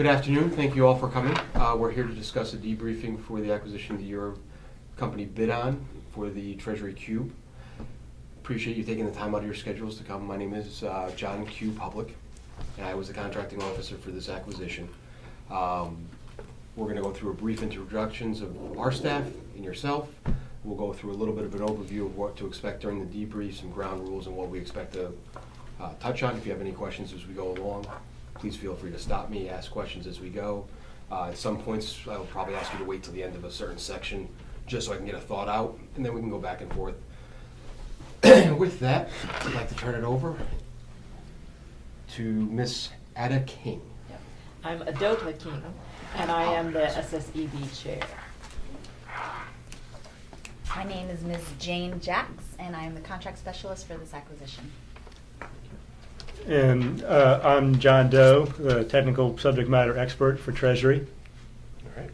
Good afternoon. Thank you all for coming. We're here to discuss a debriefing for the acquisition that your company bid on for the Treasury Cube. Appreciate you taking the time out of your schedules to come. My name is John Q. Public, and I was the contracting officer for this acquisition. We're going to go through a brief introductions of our staff and yourself. We'll go through a little bit of an overview of what to expect during the debrief, some ground rules, and what we expect to touch on. If you have any questions as we go along, please feel free to stop me, ask questions as we go. At some points, I'll probably ask you to wait till the end of a certain section just so I can get a thought out, and then we can go back and forth. With that, I'd like to turn it over to Miss Ada King. I'm Adota King, and I am the SSEB chair. My name is Ms. Jane Jacks, and I am the contract specialist for this acquisition. And I'm John Doe, the technical subject matter expert for Treasury. All right.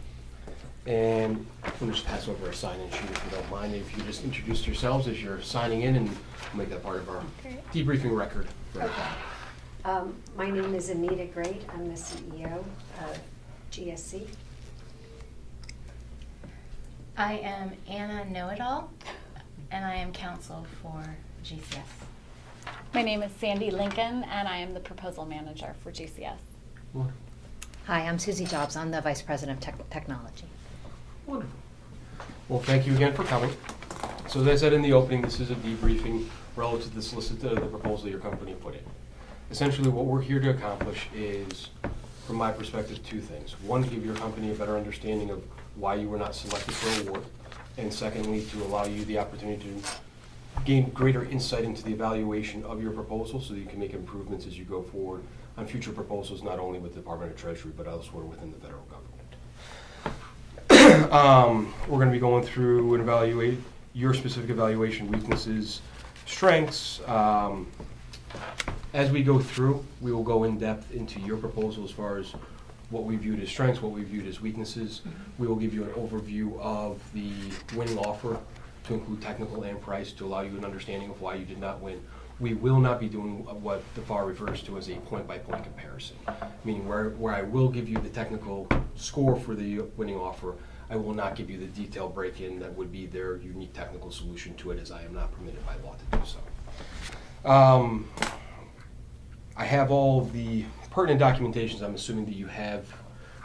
And we'll just pass over a sign-in sheet if you don't mind. If you just introduce yourselves as you're signing in, and we'll make that part of our debriefing record. Okay. My name is Anita Great. I'm the CEO of GSC. I am Anna Know-It-All, and I am counsel for GCS. My name is Sandy Lincoln, and I am the proposal manager for GCS. Wonderful. Hi, I'm Susie Jobs. I'm the Vice President of Technology. Wonderful. Well, thank you again for coming. So as I said in the opening, this is a debriefing relative to the proposal your company put in. Essentially, what we're here to accomplish is, from my perspective, two things. One, to give your company a better understanding of why you were not selected for award, and secondly, to allow you the opportunity to gain greater insight into the evaluation of your proposal so that you can make improvements as you go forward on future proposals, not only with the Department of Treasury, but elsewhere within the federal government. We're going to be going through and evaluate your specific evaluation weaknesses, strengths. As we go through, we will go in depth into your proposal as far as what we viewed as strengths, what we viewed as weaknesses. We will give you an overview of the winning offer to include technical and price to allow you an understanding of why you did not win. We will not be doing what the FAR refers to as a point-by-point comparison, meaning where I will give you the technical score for the winning offer, I will not give you the detailed break-in that would be their unique technical solution to it, as I am not permitted by law to do so. I have all of the pertinent documentations. I'm assuming that you have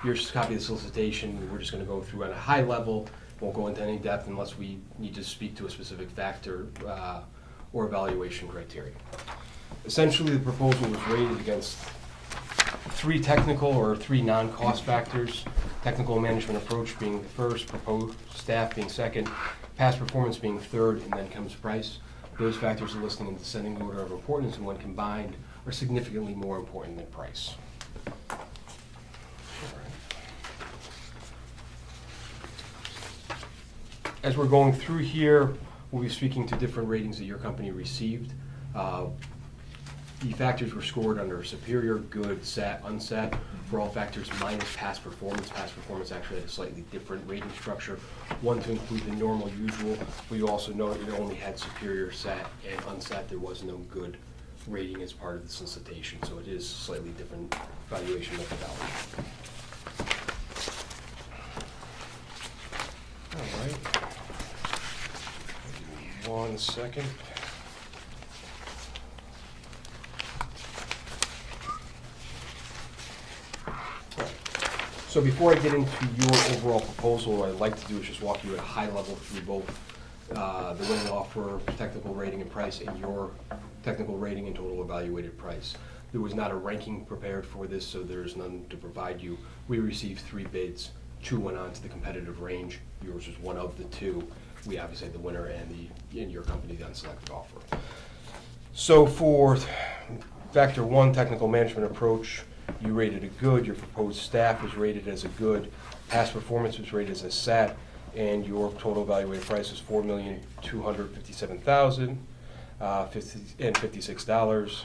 your copy of the solicitation. We're just going to go through at a high level. Won't go into any depth unless we need to speak to a specific factor or evaluation criteria. Essentially, the proposal was rated against three technical or three non-cost factors. Technical management approach being first, proposed staff being second, past performance being third, and then comes price. Those factors are listed in descending order of importance, and when combined, are significantly more important than price. As we're going through here, we'll be speaking to different ratings that your company received. The factors were scored under superior, good, sat, unsat, for all factors minus past performance. Past performance actually had a slightly different rating structure, one to include the normal usual, but you also know it only had superior, sat, and unsat. There was no good rating as part of the solicitation, so it is slightly different valuation methodology. All right. Give me 1 second. So before I get into your overall proposal, what I'd like to do is just walk you at a high level through both the winning offer, technical rating and price, and your technical rating and total evaluated price. There was not a ranking prepared for this, so there's none to provide you. We received 3 bids. 2 went on to the competitive range. Yours was one of the 2. We obviously had the winner and your company the unselected offer. So for factor 1, technical management approach, you rated a good. Your proposed staff was rated as a good. Past performance was rated as a SAT, and your total evaluated price was $4,257,056.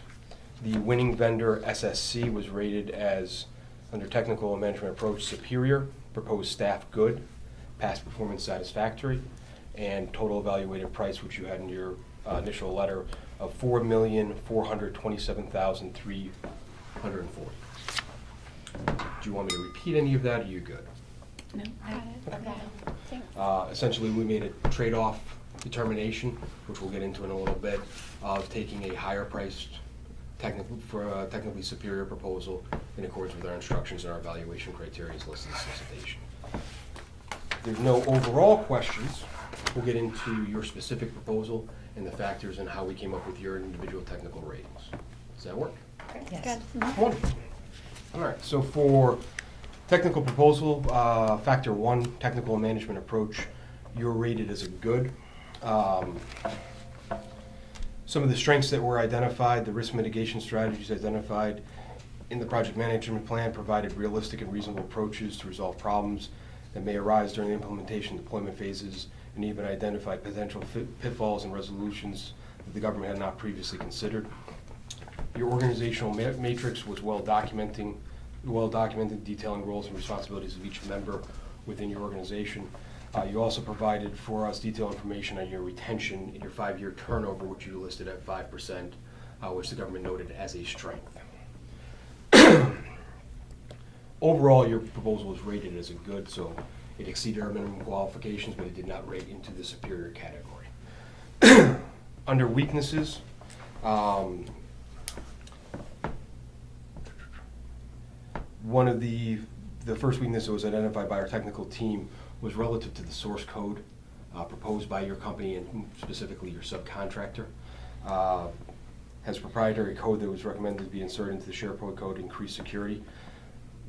The winning vendor, SSC, was rated as, under technical and management approach, superior. Proposed staff, good. Past performance, satisfactory. And total evaluated price, which you had in your initial letter, of $4,427,340. Do Do you want me to repeat any of that, or are you good? No. Got it. Okay. Thanks. Essentially, we made a trade-off determination, which we'll get into in a little bit, of taking a higher priced, technically superior proposal in accordance with our instructions and our evaluation criteria as listed in solicitation. There's no overall questions. We'll get into your specific proposal and the factors and how we came up with your individual technical ratings. Does that work? Yes. Good. Wonderful. All right, so for technical proposal, factor 1, technical and management approach, you're rated as a good. Some of the strengths that were identified, the risk mitigation strategies identified in the project management plan provided realistic and reasonable approaches to resolve problems that may arise during the implementation and deployment phases, and even identified potential pitfalls and resolutions that the government had not previously considered. Your organizational matrix was well documented, detailing roles and responsibilities of each member within your organization. You also provided for us detailed information on your retention and your 5-year turnover, which you listed at 5%, which the government noted as a strength. Overall, your proposal was rated as a good, so it exceeded our minimum qualifications, but it did not rate into the superior category. Under weaknesses, one of the first weakness that was identified by our technical team was relative to the source code proposed by your company and specifically your subcontractor. Has proprietary code that was recommended to be inserted into the SharePoint code to increase security.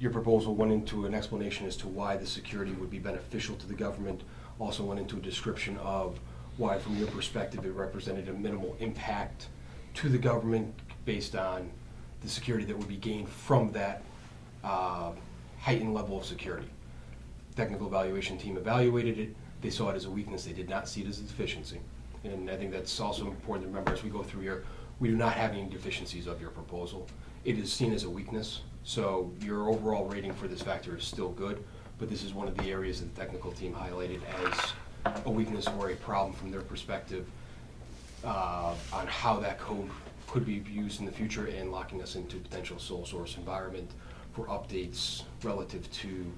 Your proposal went into an explanation as to why the security would be beneficial to the government, also went into a description of why, from your perspective, it represented a minimal impact to the government based on the security that would be gained from that heightened level of security. Technical evaluation team evaluated it. They saw it as a weakness. They did not see it as a deficiency. And I think that's also important to remember as we go through here. We do not have any deficiencies of your proposal. It is seen as a weakness. So your overall rating for this factor is still good, but this is one of the areas that the technical team highlighted as a weakness or a problem from their perspective on how that code could be used in the future and locking us into potential sole source environment for updates relative to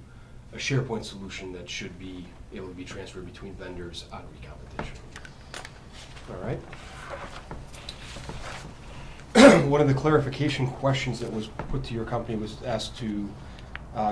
a SharePoint solution that should be able to be transferred between vendors on recompetition. All right. One of the clarification questions that was put to your company was asked to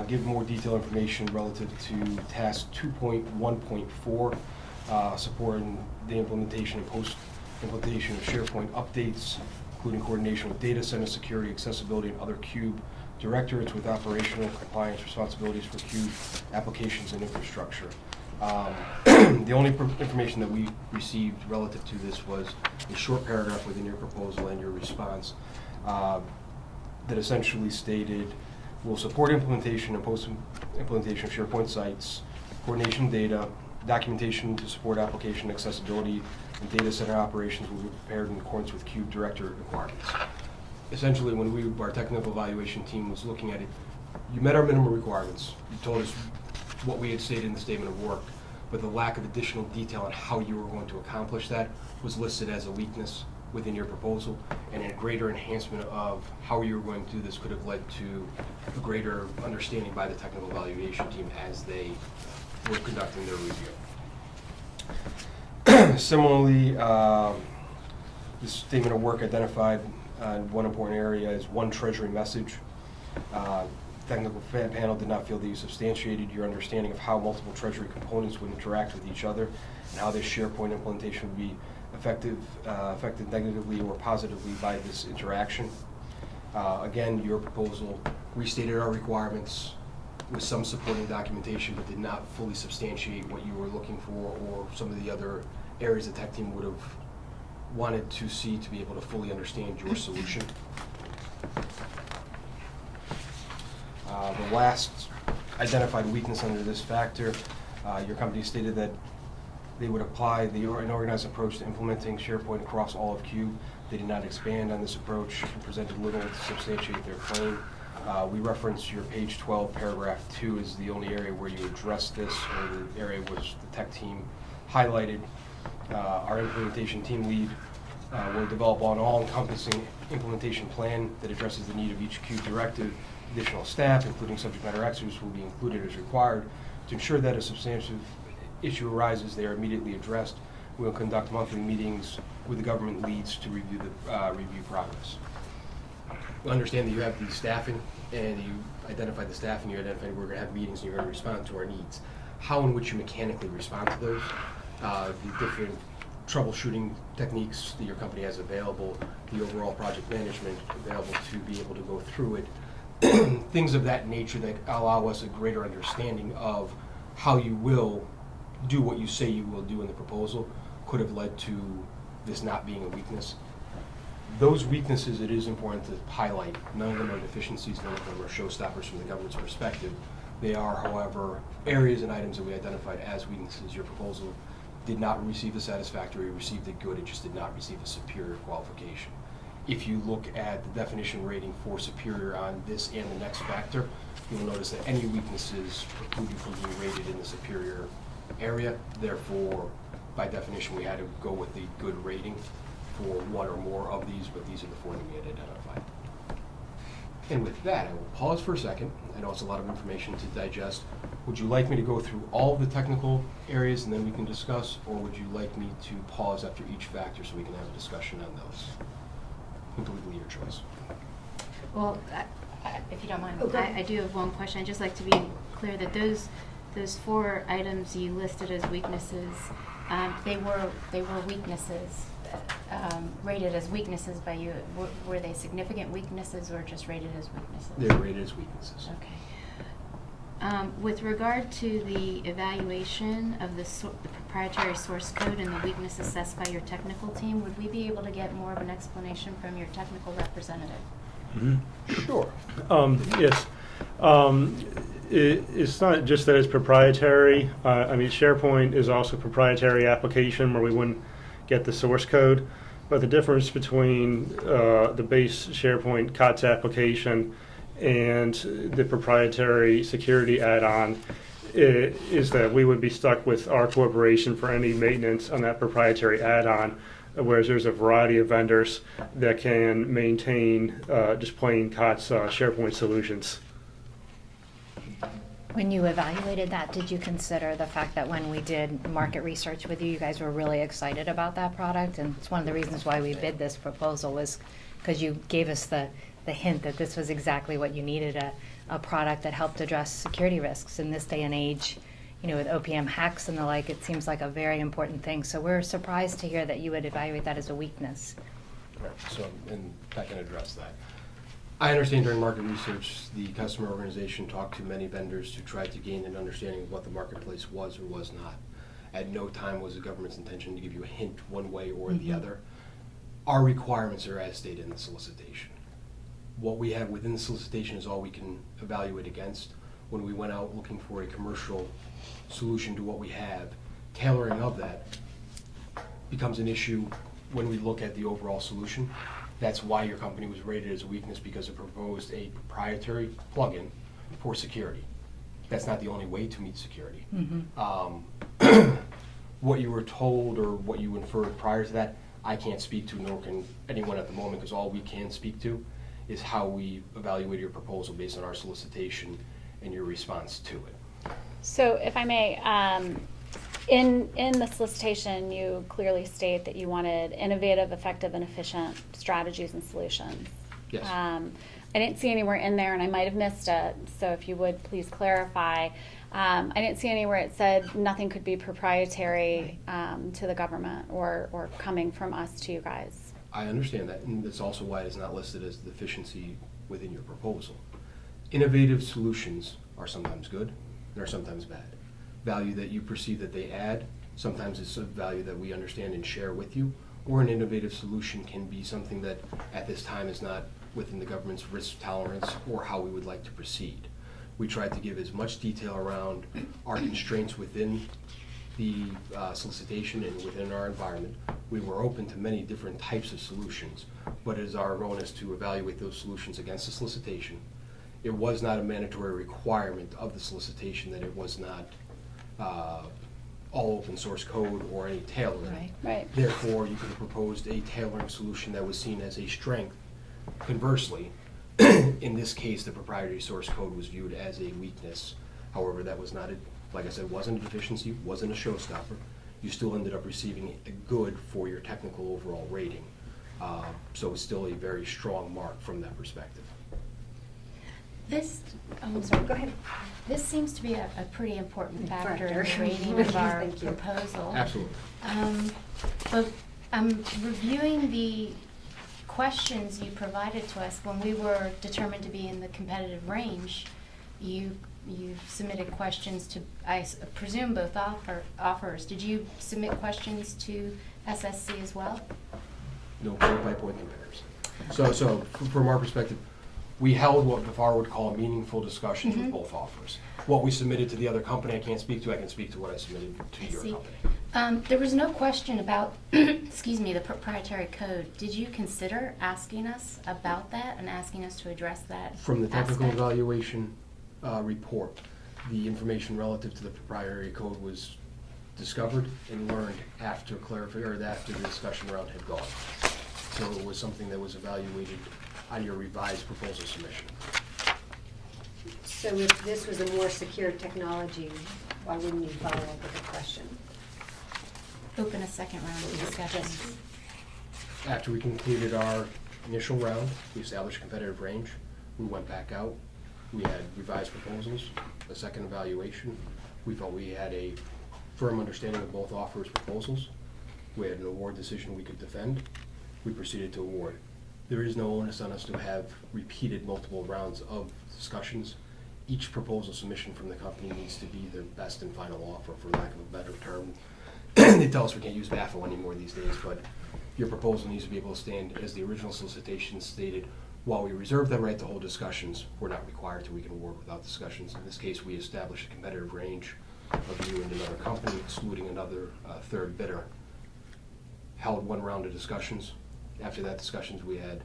give more detailed information relative to task 2.1.4, supporting the implementation and post-implementation of SharePoint updates, including coordination with data center security, accessibility, and other CUBE directorates with operational compliance responsibilities for CUBE applications and infrastructure. The only information that we received relative to this was a short paragraph within your proposal and your response that essentially stated, we'll support implementation and post-implementation of SharePoint sites, coordination data, documentation to support application accessibility, and data center operations will be prepared in accordance with CUBE director requirements. Essentially, when our technical evaluation team was looking at it, you met our minimum requirements. You told us what we had stated in the statement of work, but the lack of additional detail on how you were going to accomplish that was listed as a weakness within your proposal, and a greater enhancement of how you were going to do this could have led to a greater understanding by the technical evaluation team as they were conducting their review. Similarly, this statement of work identified one important area is one Treasury message. Technical panel did not feel that you substantiated your understanding of how multiple Treasury components would interact with each other and how this SharePoint implementation would be affected negatively or positively by this interaction. Again, your proposal restated our requirements with some supporting documentation, but did not fully substantiate what you were looking for or some of the other areas the tech team would have wanted to see to be able to fully understand your solution. The last identified weakness under this factor, your company stated that they would apply an organized approach to implementing SharePoint across all of CUBE. They did not expand on this approach and presented little to substantiate their claim. We reference your page 12, paragraph 2 is the only area where you addressed this, or the area which the tech team highlighted. Our implementation team lead will develop an all-encompassing implementation plan that addresses the need of each CUBE directive Additional staff, including subject matter experts, will be included as required to ensure that a substantive issue arises, they are immediately addressed. We will conduct monthly meetings with the government leads to review progress. We understand that you have the staffing, and you identify the staffing, you identify we're going to have meetings, and you're going to respond to our needs. How in which you mechanically respond to those, the different troubleshooting techniques that your company has available, the overall project management available to be able to go through it, things of that nature that allow us a greater understanding of how you will do what you say you will do in the proposal could have led to this not being a weakness. Those weaknesses, it is important to highlight. None of them are deficiencies, none of them are showstoppers from the government's perspective. They are, however, areas and items that we identified as weaknesses. Your proposal did not receive a satisfactory, received a good, it just did not receive a superior qualification. If you look at the definition rating for superior on this and the next factor, you'll notice that any weaknesses preclude you from being rated in the superior area. Therefore, by definition, we had to go with the good rating for one or more of these, but these are the four that we had identified. And with that, I will pause for a second. I know it's a lot of information to digest. Would you like me to go through all of the technical areas and then we can discuss, or would you like me to pause after each factor so we can have a discussion on those? Completely your choice. Well, if you don't mind, Okay. I do have one question. I'd just like to be clear that those 4 items you listed as weaknesses, they were weaknesses, rated as weaknesses by you. Were they significant weaknesses or just rated as weaknesses? They're rated as weaknesses. Okay. With regard to the evaluation of the proprietary source code and the weakness assessed by your technical team, would we be able to get more of an explanation from your technical representative? Sure. Yes. It's not just that it's proprietary. I mean, SharePoint is also a proprietary application where we wouldn't get the source code. But the difference between the base SharePoint COTS application and the proprietary security add-on is that we would be stuck with our corporation for any maintenance on that proprietary add-on, whereas there's a variety of vendors that can maintain just plain COTS SharePoint solutions. When you evaluated that, did you consider the fact that when we did market research with you, you guys were really excited about that product? And it's one of the reasons why we bid this proposal was because you gave us the hint that this was exactly what you needed, a product that helped address security risks in this day and age. You know, with OPM hacks and the like, it seems like a very important thing. So we're surprised to hear that you would evaluate that as a weakness. Right. So, and I can address that. I understand during market research, the customer organization talked to many vendors to try to gain an understanding of what the marketplace was or was not. At no time was the government's intention to give you a hint one way or the other. Our requirements are as stated in the solicitation. What we have within the solicitation is all we can evaluate against. When we went out looking for a commercial solution to what we have, tailoring of that becomes an issue when we look at the overall solution. That's why your company was rated as a weakness, because it proposed a proprietary plugin for security. That's not the only way to meet security. What you were told or what you inferred prior to that, I can't speak to, nor can anyone at the moment, because all we can speak to is how we evaluate your proposal based on our solicitation and your response to it. So if I may, in the solicitation, you clearly state that you wanted innovative, effective, and efficient strategies and solutions. Yes. I didn't see anywhere in there, and I might have missed it, so if you would please clarify. I didn't see anywhere it said nothing could be proprietary to the government or coming from us to you guys. I understand that, and that's also why it is not listed as a deficiency within your proposal. Innovative solutions are sometimes good, and are sometimes bad. Value that you perceive that they add, sometimes it's a value that we understand and share with you, or an innovative solution can be something that at this time is not within the government's risk tolerance or how we would like to proceed. We tried to give as much detail around our constraints within the solicitation and within our environment. We were open to many different types of solutions, but it is our onus to evaluate those solutions against the solicitation. It was not a mandatory requirement of the solicitation that it was not all open source code or any tailoring. Right. Right. Therefore, you could have proposed a tailoring solution that was seen as a strength. Conversely, In this case, the proprietary source code was viewed as a weakness. However, that was not, like I said, wasn't a deficiency, wasn't a showstopper. You still ended up receiving a good for your technical overall rating. So it's still a very strong mark from that perspective. This, I'm sorry, go ahead. this seems to be a pretty important factor in the Factor. rating of our Thank you. proposal. Absolutely. But I'm reviewing the questions you provided to us when we were determined to be in the competitive range. You submitted questions to, I presume, both offers. Did you submit questions to SSC as well? No point-by-point comparison. So from our perspective, we held what the FAR would call meaningful discussions with both offers. What we submitted to the other company, I can't speak to. I can speak to what I submitted to your see. company. There was no question about, excuse me, the proprietary code. Did you consider asking us about that and asking us to address that From the technical aspect? evaluation report, the information relative to the proprietary code was discovered and learned after after the discussion round had gone. So it was something that was evaluated on your revised proposal submission. So if this was a more secure technology, why wouldn't you follow up with a question? Open a second round of discussion. After we concluded our initial round, we established a competitive range. We went back out. We had revised proposals, a second evaluation. We felt we had a firm understanding of both offers' proposals. We had an award decision we could defend. We proceeded to award. There is no onus on us to have repeated multiple rounds of discussions. Each proposal submission from the company needs to be their best and final offer, for lack of a better term. They tell us we can't use BAFO anymore these days, but your proposal needs to be able to stand, as the original solicitation stated, while we reserve the right to hold discussions, we're not required to. We can award without discussions. In this case, we established a competitive range of you and another company, excluding another third bidder. Held one round of discussions. After that discussions, we had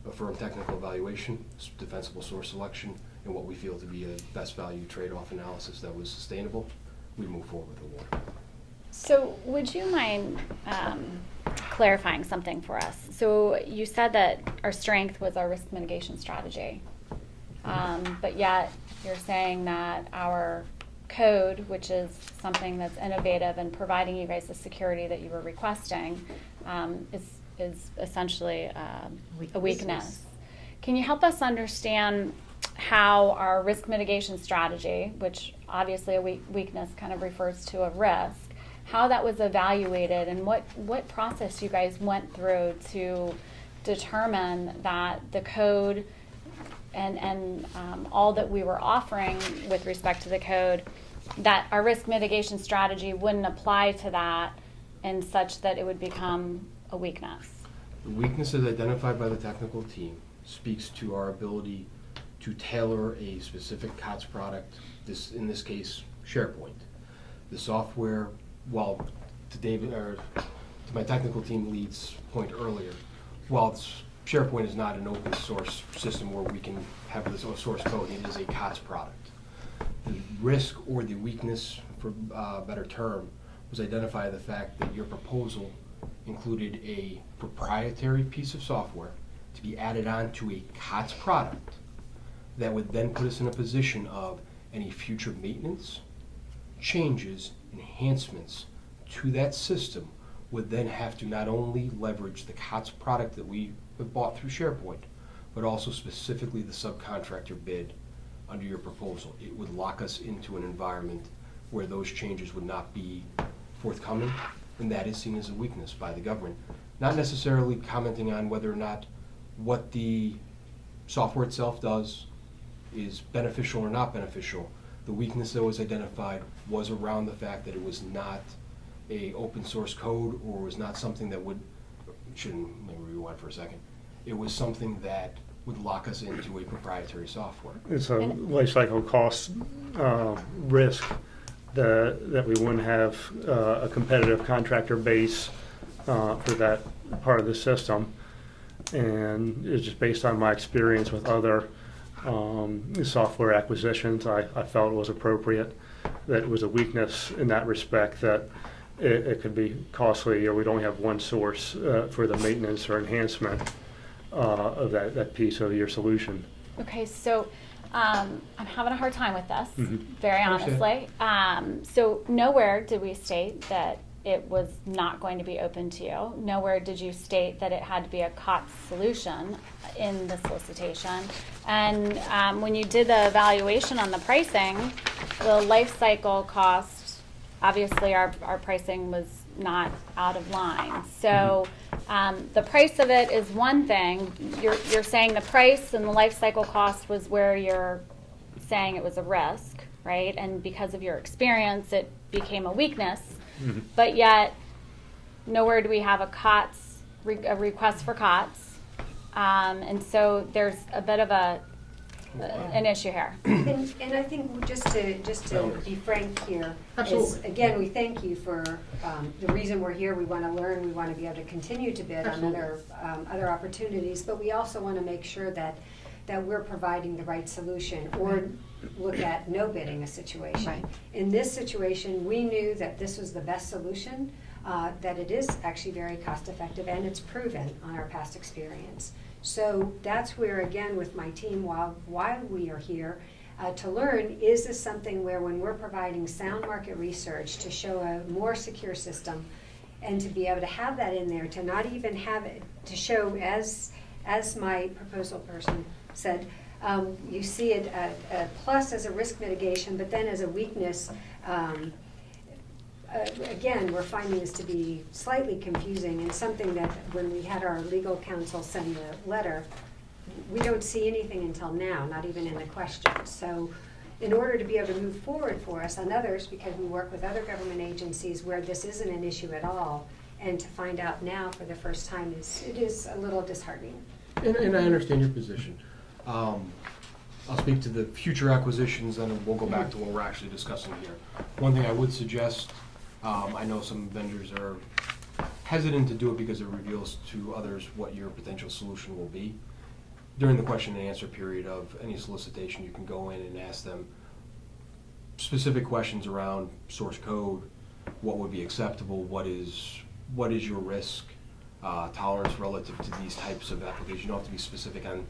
a firm technical evaluation, defensible source selection, and what we feel to be a best value trade-off analysis that was sustainable. We move forward with the award. So would you mind clarifying something for us? So you said that our strength was our risk mitigation strategy, but yet you're saying that our code, which is something that's innovative and providing you guys the security that you were requesting, is essentially a weakness. Can you help us understand how our risk mitigation strategy, which obviously a weakness kind of refers to a risk, how that was evaluated and what process you guys went through to determine that the code and all that we were offering with respect to the code, that our risk mitigation strategy wouldn't apply to that in such that it would become a weakness. The weakness as identified by the technical team speaks to our ability to tailor a specific COTS product, in this case, SharePoint. The software, while to my technical team lead's point earlier, while SharePoint is not an open source system where we can have this source code, it is a COTS product. The risk or the weakness, for a better term, was identified the fact that your proposal included a proprietary piece of software to be added on to a COTS product that would then put us in a position of any future maintenance, changes, enhancements to that system would then have to not only leverage the COTS product that we have bought through SharePoint, but also specifically the subcontractor bid under your proposal. It would lock us into an environment where those changes would not be forthcoming, and that is seen as a weakness by the government. Not necessarily commenting on whether or not what the software itself does is beneficial or not beneficial. The weakness that was identified was around the fact that it was not a open source code, or was not something that maybe rewind for a second. It was something that would lock us into a proprietary software. It's a life cycle cost risk that we wouldn't have a competitive contractor base for that part of the system. And it's just based on my experience with other software acquisitions, I felt it was appropriate. That it was a weakness in that respect, that it could be costly, or we'd only have one source for the maintenance or enhancement of that piece of your solution. Okay, so I'm having a hard time with this, Mhm. very Understand. honestly. So nowhere did we state that it was not going to be open to you. Nowhere did you state that it had to be a COTS solution in the solicitation. And when you did the evaluation on the pricing, the life cycle cost, obviously our pricing was not out of line. So the price of it is one thing. You're saying the price and the life cycle cost was where you're saying it was a risk, right? And because of your experience, it became a weakness. Mhm. But yet, nowhere do we have a COTS, a request for COTS. And so there's a bit of an issue here. And I think just to be frank here, is, Absolutely. again, we thank you for the reason we're here. We want to learn, we want to be able to continue to bid on Absolutely. other opportunities, but we also want to make sure that we're providing the right solution, or look at no bidding a situation. Right. In this situation, we knew that this was the best solution, that it is actually very cost effective, and it's proven on our past experience. So that's where, again, with my team, while we are here, to learn, is this something where when we're providing sound market research to show a more secure system, and to be able to have that in there, to not even have it, to show, as my proposal person said, you see it a plus as a risk mitigation, but then as a weakness, again, we're finding this to be slightly confusing, and something that when we had our legal counsel send the letter, we don't see anything until now, not even in the question. So in order to be able to move forward for us and others, because we work with other government agencies where this isn't an issue at all, and to find out now for the first time, it is a little disheartening. And I understand your position. I'll speak to the future acquisitions, and then we'll go back to what we're actually discussing here. One thing I would suggest, I know some vendors are hesitant to do it because it reveals to others what your potential solution will be. During the question and answer period of any solicitation, you can go in and ask them specific questions around source code, what would be acceptable, what is your risk tolerance relative to these types of applications. You don't have to be specific on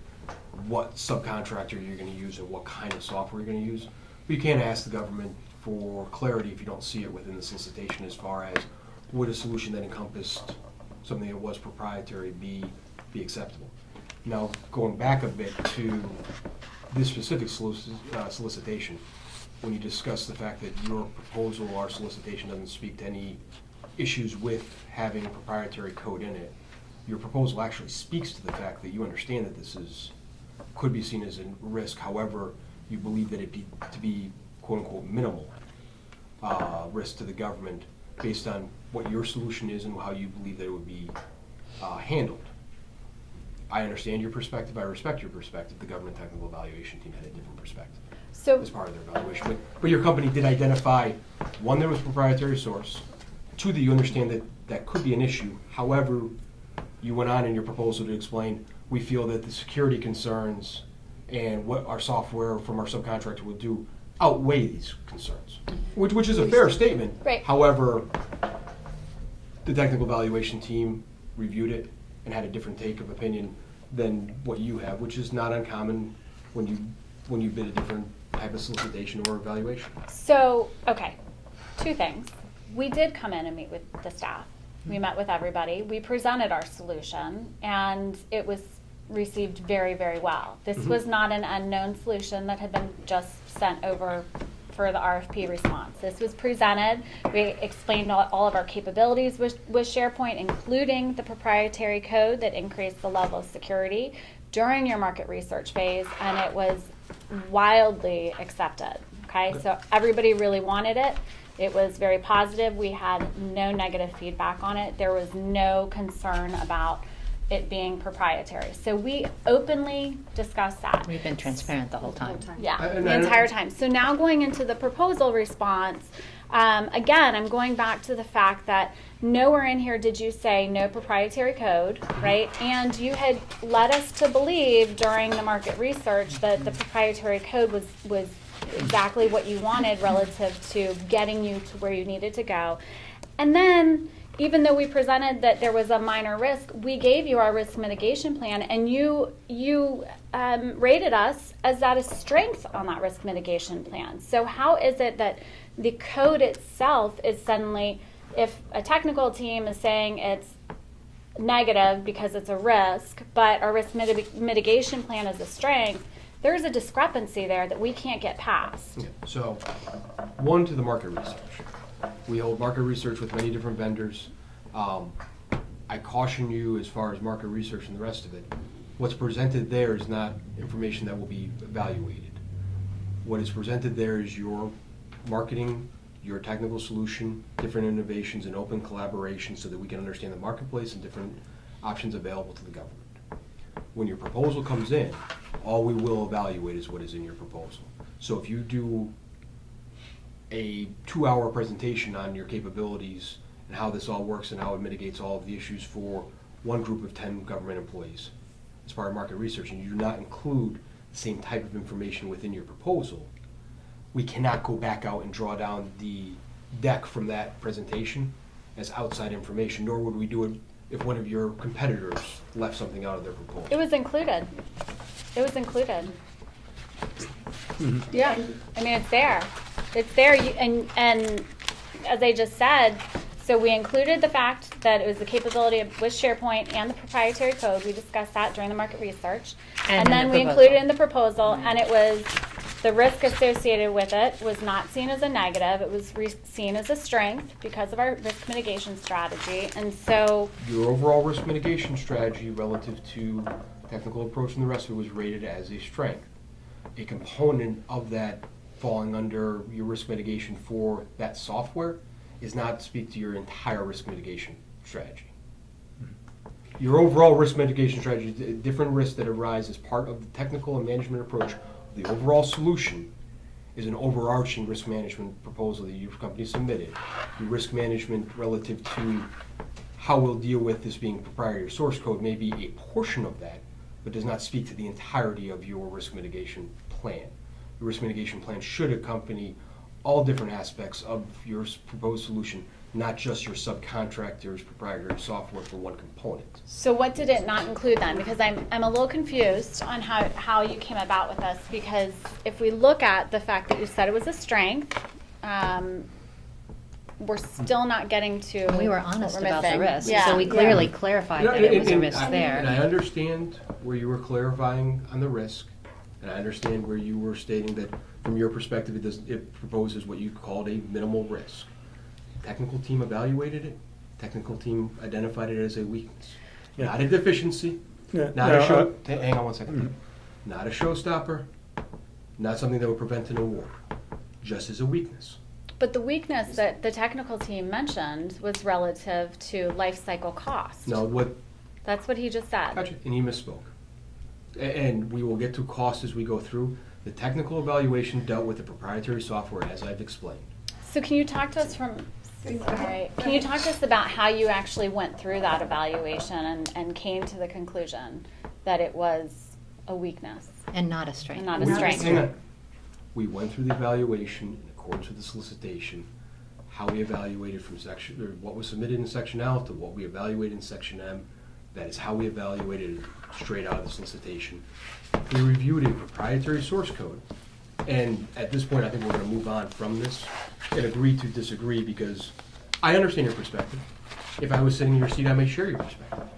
what subcontractor you're going to use or what kind of software you're going to use. But you can't ask the government for clarity if you don't see it within the solicitation, as far as would a solution that encompassed something that was proprietary be acceptable. Now, going back a bit to this specific solicitation, when you discuss the fact that your proposal, our solicitation, doesn't speak to any issues with having proprietary code in it, your proposal actually speaks to the fact that you understand that this could be seen as a risk. However, you believe that it to be quote-unquote minimal risk to the government based on what your solution is and how you believe that it would be handled. I understand your perspective. I respect your perspective. The government technical evaluation team had a different perspective So as part of their evaluation. But your company did identify, one, there was proprietary source, two, that you understand that could be an issue. However, you went on in your proposal to explain, we feel that the security concerns and what our software from our subcontractor will do outweigh these concerns, which is a fair statement. Right. However, the technical evaluation team reviewed it and had a different take of opinion than what you have, which is not uncommon when you bid a different type of solicitation or evaluation. So, okay, two things. We did come in and meet with the staff. We met with everybody. We presented our solution, and it was received very, very well. This was not an unknown solution that had been just sent over for the RFP response. This was presented. We explained all of our capabilities with SharePoint, including the proprietary code that increased the level of security during your market research phase, and it was wildly accepted. Okay, so everybody really wanted it. It was very positive. We had no negative feedback on it. There was no concern about it being proprietary. So we openly discussed that. We've been transparent the whole time. Yeah, And the entire time. So now going into the proposal response, again, I'm going back to the fact that nowhere in here did you say no proprietary code, right? And you had led us to believe during the market research that the proprietary code was exactly what you wanted relative to getting you to where you needed to go. And then, even though we presented that there was a minor risk, we gave you our risk mitigation plan, and you rated us as at a strength on that risk mitigation plan. So how is it that the code itself is suddenly, if a technical team is saying it's negative because it's a risk, but our risk mitigation plan is a strength, there's a discrepancy there that we can't get past. Okay, so, one, to the market research. We hold market research with many different vendors. I caution you as far as market research and the rest of it. What's presented there is not information that will be evaluated. What is presented there is your marketing, your technical solution, different innovations, and open collaboration so that we can understand the marketplace and different options available to the government. When your proposal comes in, all we will evaluate is what is in your proposal. So if you do a 2-hour presentation on your capabilities and how this all works and how it mitigates all of the issues for one group of 10 government employees as part of market research, and you do not include the same type of information within your proposal, we cannot go back out and draw down the deck from that presentation as outside information, nor would we do it if one of your competitors left something out of their proposal. It was included. It was included. Yeah, I mean, it's there. It's there, and as I just said, so we included the fact that it was the capability with SharePoint and the proprietary code. We discussed that during the market research. And in then the we proposal. included it in the proposal, and it was, the risk associated with it was not seen as a negative. It was seen as a strength because of our risk mitigation strategy. And so Your overall risk mitigation strategy relative to technical approach and the rest of it was rated as a strength. A component of that falling under your risk mitigation for that software is not speak to your entire risk mitigation strategy. Your overall risk mitigation strategy, different risks that arise as part of the technical and management approach, the overall solution is an overarching risk management proposal that your company submitted. Your risk management relative to how we'll deal with this being proprietary source code may be a portion of that, but does not speak to the entirety of your risk mitigation plan. Your risk mitigation plan should accompany all different aspects of your proposed solution, not just your subcontractor's proprietary software for one component. So what did it not include then? Because I'm a little confused on how you came about with this, because if we look at the fact that you said it was a strength, we're still not getting to We were what honest we're about the missing. risk, Yeah. so we clearly clarified that it was a risk And there. I understand where you were clarifying on the risk, and I understand where you were stating that from your perspective, it proposes what you called a minimal risk. Technical team evaluated it. Technical team identified it as a weakness, Yeah. not a deficiency, Yeah, not no, a show. Hang on one second. Not a showstopper, not something that would prevent an award, just as a weakness. But the weakness that the technical team mentioned was relative to life cycle cost. Now, what? That's what he just said. Gotcha. And he misspoke. And we will get to cost as we go through. The technical evaluation dealt with the proprietary software, as I've explained. So can you talk to us can you talk to us about how you actually went through that evaluation and came to the conclusion that it was a weakness And not a strength. and not a strength? Hang on. We went through the evaluation in accordance with the solicitation, how we evaluated from section, or what was submitted in section L to what we evaluated in section M. That is how we evaluated it straight out of the solicitation. We reviewed a proprietary source code. And at this point, I think we're going to move on from this and agree to disagree, because I understand your perspective. If I was sitting in your seat, I may share your perspective.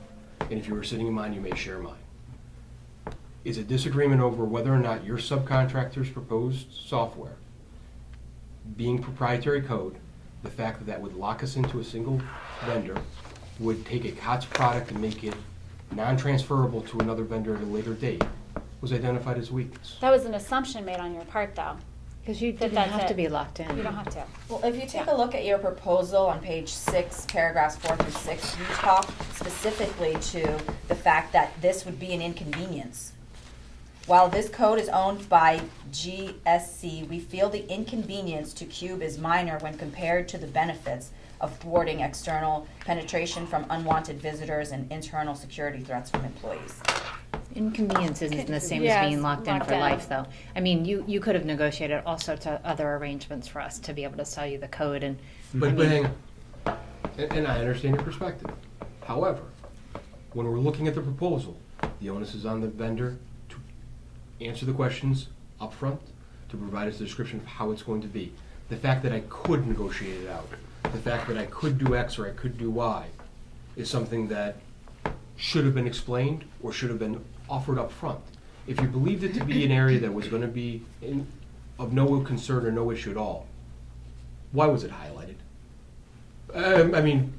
And if you were sitting in mine, you may share mine. Is a disagreement over whether or not your subcontractor's proposed software, being proprietary code, the fact that that would lock us into a single vendor, would take a COTS product and make it non-transferable to another vendor at a later date, was identified as a weakness. That was an assumption made on your part, though. Because you didn't that's have to it. be locked in. You don't have to. Well, if you take a look at your proposal on page 6, paragraphs 4 through 6, you talk specifically to the fact that this would be an inconvenience. While this code is owned by GCS, we feel the inconvenience to Cube is minor when compared to the benefits of thwarting external penetration from unwanted visitors and internal security threats from employees. Inconvenience isn't the same Yes, as being locked in locked for in. life, though. I mean, you could have negotiated all sorts of other arrangements for us to be able to sell you the code, and But hang on. And I understand your perspective. However, when we're looking at the proposal, the onus is on the vendor to answer the questions up front, to provide us a description of how it's going to be. The fact that I could negotiate it out, the fact that I could do X or I could do Y, is something that should have been explained or should have been offered up front. If you believed it to be an area that was going to be of no concern or no issue at all, why was it highlighted? I mean,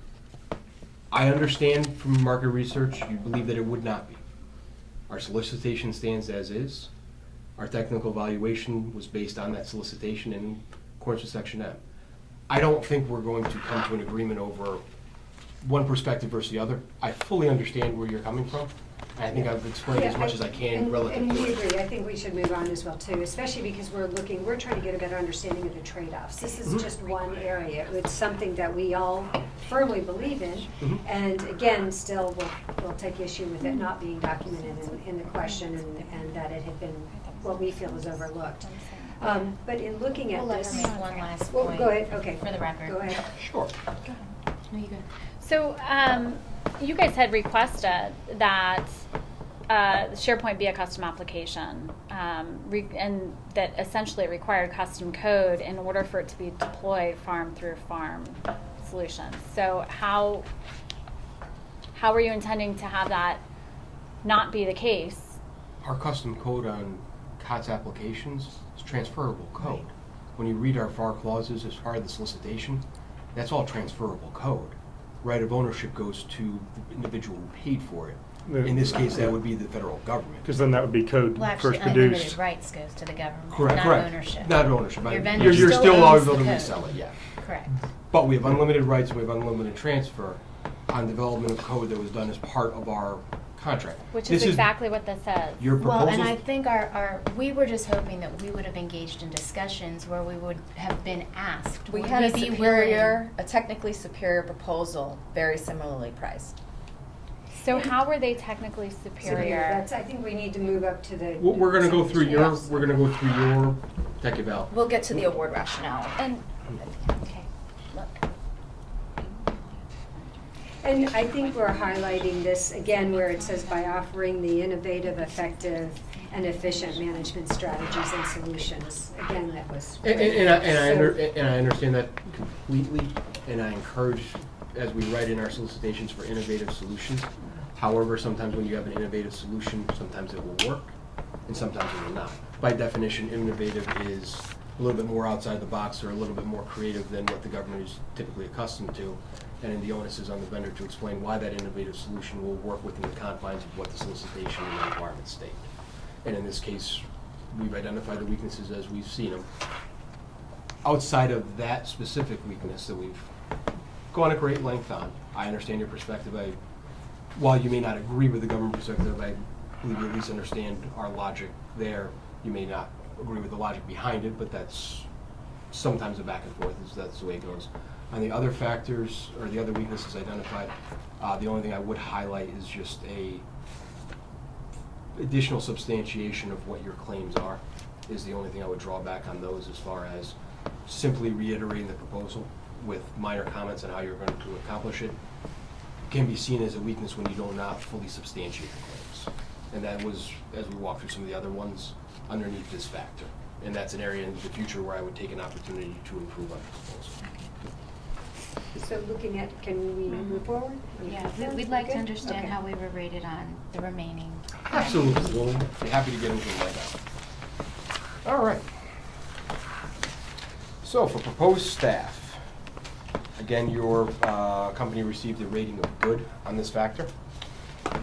I understand from market research you believe that it would not be. Our solicitation stands as is. Our technical evaluation was based on that solicitation in accordance with Section M. I don't think we're going to come to an agreement over one perspective versus the other. I fully understand where you're coming from. I think I've explained as much as I can relative And to we it. agree, I think we should move on as well too, especially because we're trying to get a better understanding of the trade-offs. This is just one area, it's something that we all firmly believe in, and again, still, we'll take issue with it not being documented in the question and that it had been, what we feel is overlooked. But in looking at We'll let this. her make one last Well, point. go ahead, okay. For the record. Go ahead. Sure. No, you go. So, you guys had requested that SharePoint be a custom application, and that essentially it required custom code in order for it to be deployed farm through farm solutions. So how are you intending to have that not be the case? Our custom code on COTS applications is transferable code. When you read our FAR clauses as part of the solicitation, that's all transferable code. Right of ownership goes to the individual who paid for it. In this case, that would be the federal government. Because then that would be code Well, actually, first unlimited produced. rights goes to the government, Correct, not correct. ownership. Not ownership. Your You're vendor still still allowed owns to the resell code. it, yeah. Correct. But we have unlimited rights, and we have unlimited transfer on development of code that was done as part of our contract. Which This is exactly what this says. Your Well, and I proposal, think we were just hoping that we would have engaged in discussions where we would have been asked. We would had a be superior, a technically superior proposal, very similarly priced. So how were they technically Superior. superior? That's, I think we need to move up to the. we're gonna go through your, Yes. we're gonna go through your tech eval. We'll get to the award rationale. And, okay, look. And I think we're highlighting this again where it says by offering the innovative, effective, and efficient management strategies and solutions. Again, that was. And I So- understand that completely, and I encourage, as we write in our solicitations for innovative solutions. However, sometimes when you have an innovative solution, sometimes it will work, and sometimes it will not. By definition, innovative is a little bit more outside the box or a little bit more creative than what the government is typically accustomed to. And then the onus is on the vendor to explain why that innovative solution will work within the confines of what the solicitation and the requirements state. And in this case, we've identified the weaknesses as we've seen them. Outside of that specific weakness that we've gone at great length on, I understand your perspective. While you may not agree with the government perspective, I believe you at least understand our logic there. You may not agree with the logic behind it, but that's sometimes a back and forth, that's the way it goes. On the other factors, or the other weaknesses identified, the only thing I would highlight is just a additional substantiation of what your claims are, is the only thing I would draw back on those, as far as simply reiterating the proposal with minor comments on how you're going to accomplish it can be seen as a weakness when you do not fully substantiate the claims. And that was, as we walk through some of the other ones, underneath this factor. And that's an area in the future where I would take an opportunity to improve on the proposal. So looking at, can we move forward? Yeah, we'd like to Okay. understand Okay. how we were rated on the remaining. Absolutely, we'll be happy to get into it right now. All right. So for proposed staff, again, your company received a rating of good on this factor.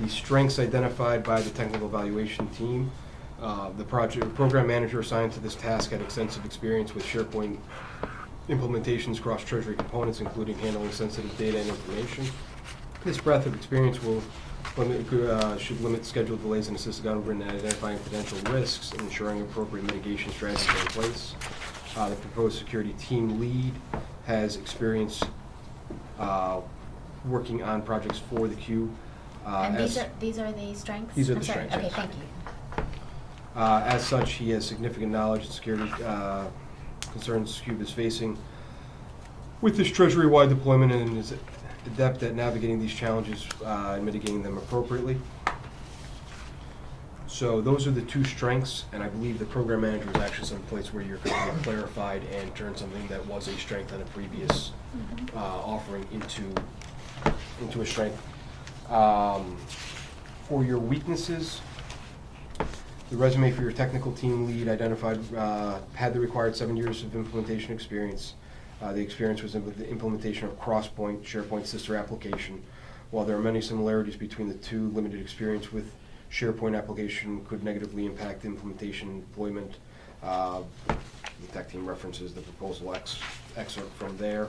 The strengths identified by the technical evaluation team, the program manager assigned to this task had extensive experience with SharePoint implementations across Treasury components, including handling sensitive data and information. This breadth of experience should limit schedule delays and assist the government in identifying potential risks and ensuring appropriate mitigation strategies are in place. The proposed security team lead has experience working on projects for the Cube. And these are the strengths? These are I'm the sorry. strengths, Okay, yes. thank you. As such, he has significant knowledge of security concerns Cube is facing with this Treasury-wide deployment, and is adept at navigating these challenges and mitigating them appropriately. So those are the two strengths, and I believe the program manager is actually some place where you're going to clarified and turn something that was a strength on a previous offering into a strength. For your weaknesses, the resume for your technical team lead identified had the required 7 years of implementation experience. The experience was with the implementation of Crosspoint, SharePoint sister application. While there are many similarities between the two, limited experience with SharePoint application could negatively impact implementation deployment. The tech team references the proposal excerpt from there.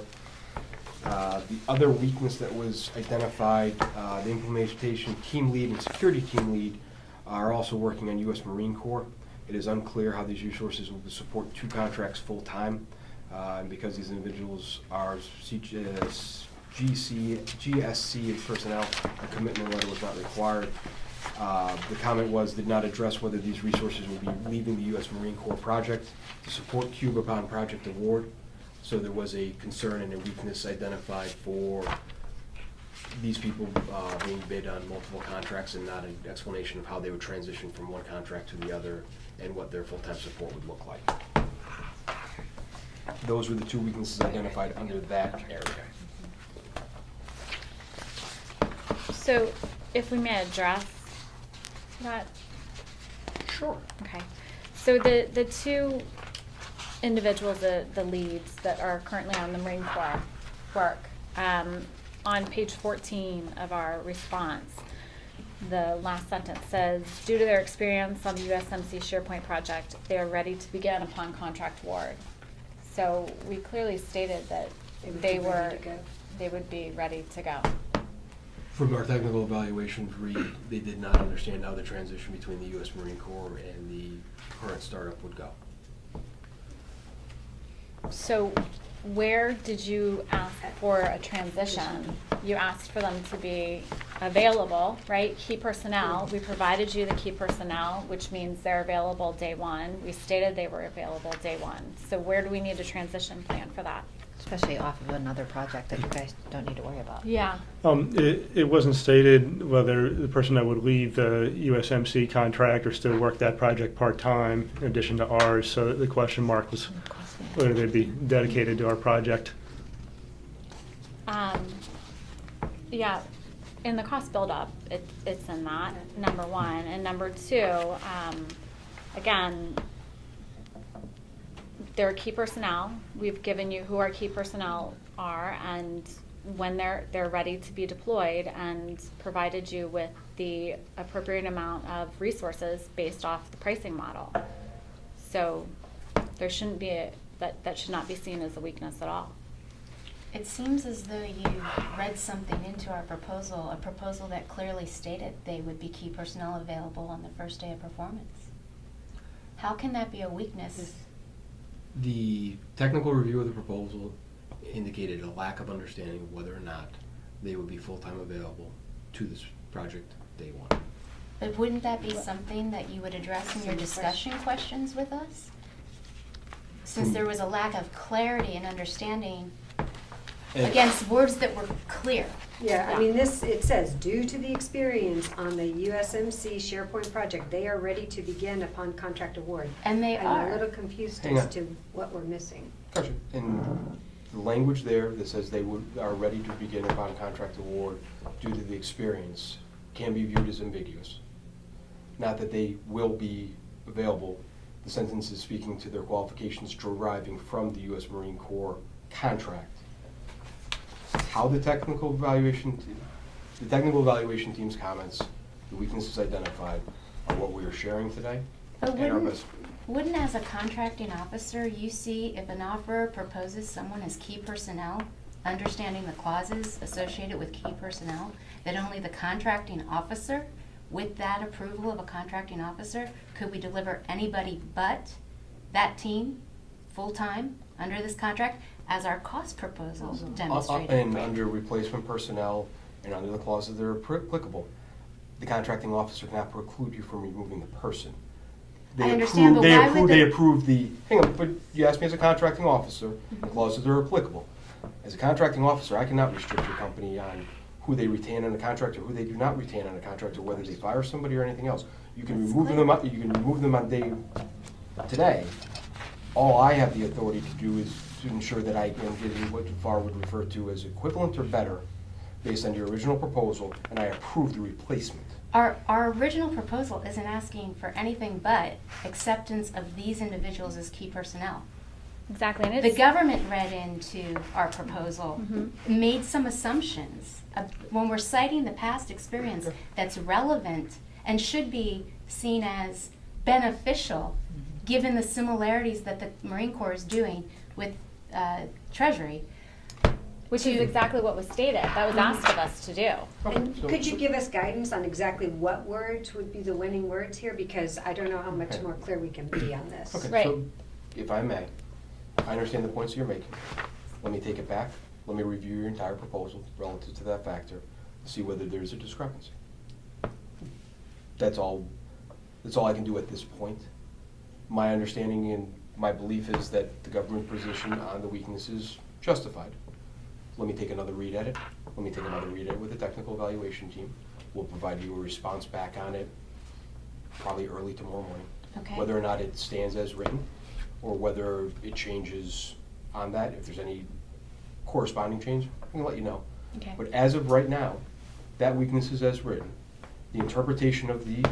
The other weakness that was identified, the implementation team lead and security team lead are also working on U.S. Marine Corps. It is unclear how these resources will support 2 contracts full-time. And because these individuals are GSC personnel, a commitment letter was not required. The comment did not address whether these resources will be leaving the U.S. Marine Corps project to support CUBE upon project award. So there was a concern and a weakness identified for these people being bid on multiple contracts and not an explanation of how they would transition from one contract to the other and what their full-time support would look like. Those were the 2 weaknesses identified under that area. So if we may address that. Sure. Okay. So the 2 individuals, the leads that are currently on the Marine Corps work, on page 14 of our response, the last sentence says, due to their experience on the USMC SharePoint project, they are ready to begin upon contract award. So we clearly stated that they would be ready to go. From our technical evaluations read, they did not understand how the transition between the U.S. Marine Corps and the current startup would go. So where did you ask for a transition? You asked for them to be available, right? Key personnel. We provided you the key personnel, which means they're available day 1. We stated they were available day 1. So where do we need a transition plan for that? Especially off of another project that you guys don't need to worry about. Yeah. It wasn't stated whether the person that would leave the USMC contract or still work that project part-time in addition to ours, so the question mark was whether they'd be dedicated to our project. Yeah, in the cost buildup, it's in that, number 1. And number 2, again, they're key personnel. We've given you who our key personnel are and when they're ready to be deployed, and provided you with the appropriate amount of resources based off the pricing model. So there shouldn't be that should not be seen as a weakness at all. It seems as though you read something into our proposal, a proposal that clearly stated they would be key personnel available on the first day of performance. How can that be a weakness? The technical review of the proposal indicated a lack of understanding of whether or not they would be full-time available to this project day 1. But wouldn't that be something that you would address in your discussion questions with us? Since there was a lack of clarity and understanding against words that were clear. Yeah, I mean, it says, due to the experience on the USMC SharePoint project, they are ready to begin upon contract award. And they I'm are. a little confused Hang as on. to what we're missing. Gotcha. And the language there that says they are ready to begin upon contract award due to the experience can be viewed as ambiguous. Not that they will be available. The sentence is speaking to their qualifications deriving from the U.S. Marine Corps contract. How the technical evaluation team's comments, the weaknesses identified, are what we are sharing today. But And our best. wouldn't as a contracting officer, you see if an offeror proposes someone as key personnel, understanding the clauses associated with key personnel, that only the contracting officer, with that approval of a contracting officer, could we deliver anybody but that team, full-time, under this contract, as our cost proposal demonstrated? And under replacement personnel and under the clauses that are applicable, the contracting officer cannot preclude you from removing the person. I understand, but why would They approve the, hang on, but you asked me as a contracting officer, the clauses are applicable. As a contracting officer, I cannot restrict your company on who they retain on a contract or who they do not retain on a contract, or whether they fire somebody or anything else. You can That's remove clear. them. You can remove them on day today. All I have the authority to do is to ensure that I am getting what FAR would refer to as equivalent or better, based on your original proposal, and I approve the replacement. Our original proposal isn't asking for anything but acceptance of these individuals as key personnel. Exactly, and The it's, government read into our proposal, made some assumptions. When we're citing the past experience that's relevant and should be seen as beneficial, given the similarities that the Marine Corps is doing with Treasury. which is exactly what was stated, that was asked of us to do. And could you give us guidance on exactly what words would be the winning words here? Because I don't know how much Okay. more clear we can be on this. Okay, Right. so if I may, I understand the points you're making. Let me take it back. Let me review your entire proposal relative to that factor, see whether there's a discrepancy. That's all I can do at this point. My understanding and my belief is that the government position on the weakness is justified. Let me take another read at it. Let me take another read at it with the technical evaluation team. We'll provide you a response back on it probably early tomorrow morning. Okay. Whether or not it stands as written, or whether it changes on that, if there's any corresponding change, I'm gonna let you know. Okay. But as of right now, that weakness is as written. The interpretation of the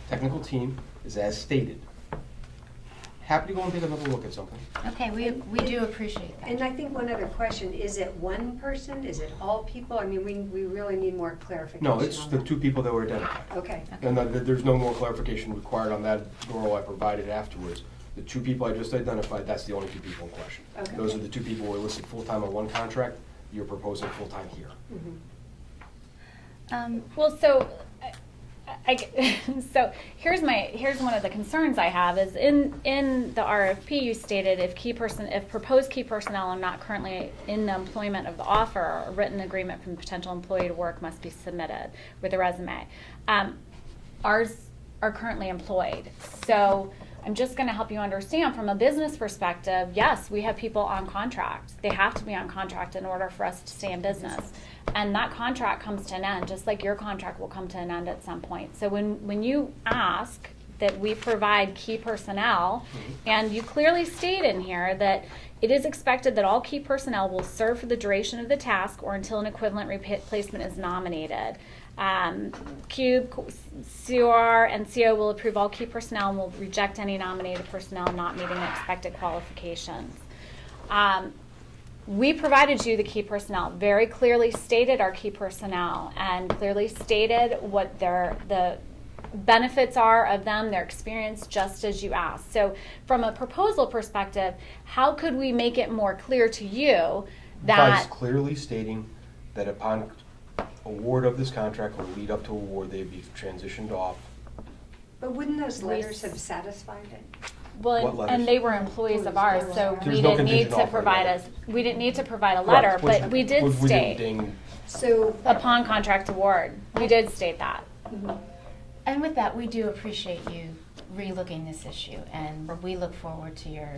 technical team is as stated. Happy to go and take another look at something. Okay, we do appreciate that. And I think one other question, is it one person? Is it all people? I mean, we really need more clarification No, it's on the that. two people that were identified. Okay. And there's no more clarification required on that, nor will I provide it afterwards. The two people I just identified, that's the only two people in question. Okay. Those are the two people who are listed full-time on one contract. You're proposing full-time here. Well, so, so here's one of the concerns I have is in the RFP you stated if proposed key personnel are not currently in the employment of the offer, a written agreement from the potential employee to work must be submitted with a resume. Ours are currently employed, so I'm just going to help you understand from a business perspective. Yes, we have people on contract. They have to be on contract in order for us to stay in business. And that contract comes to an end, just like your contract will come to an end at some point. So when you ask that we provide key personnel, and you clearly state in here that it is expected that all key personnel will serve for the duration of the task or until an equivalent replacement is nominated. CUBE, COR, and CO will approve all key personnel and will reject any nominated personnel not meeting the expected qualifications. We provided you the key personnel, very clearly stated our key personnel, and clearly stated what the benefits are of them, their experience, just as you asked. So from a proposal perspective, how could we make it more clear to you By that clearly stating that upon award of this contract or lead up to award, they'd be transitioned off. But wouldn't those We letters have satisfied it? What well, letters? and they were employees of ours, so There's we no didn't need contingent to offer provide letter. we didn't need to provide a letter, Correct, which- but we did which we didn't state ding. So, upon contract award. We did state that. And with that, we do appreciate you relooking this issue, and we look forward to your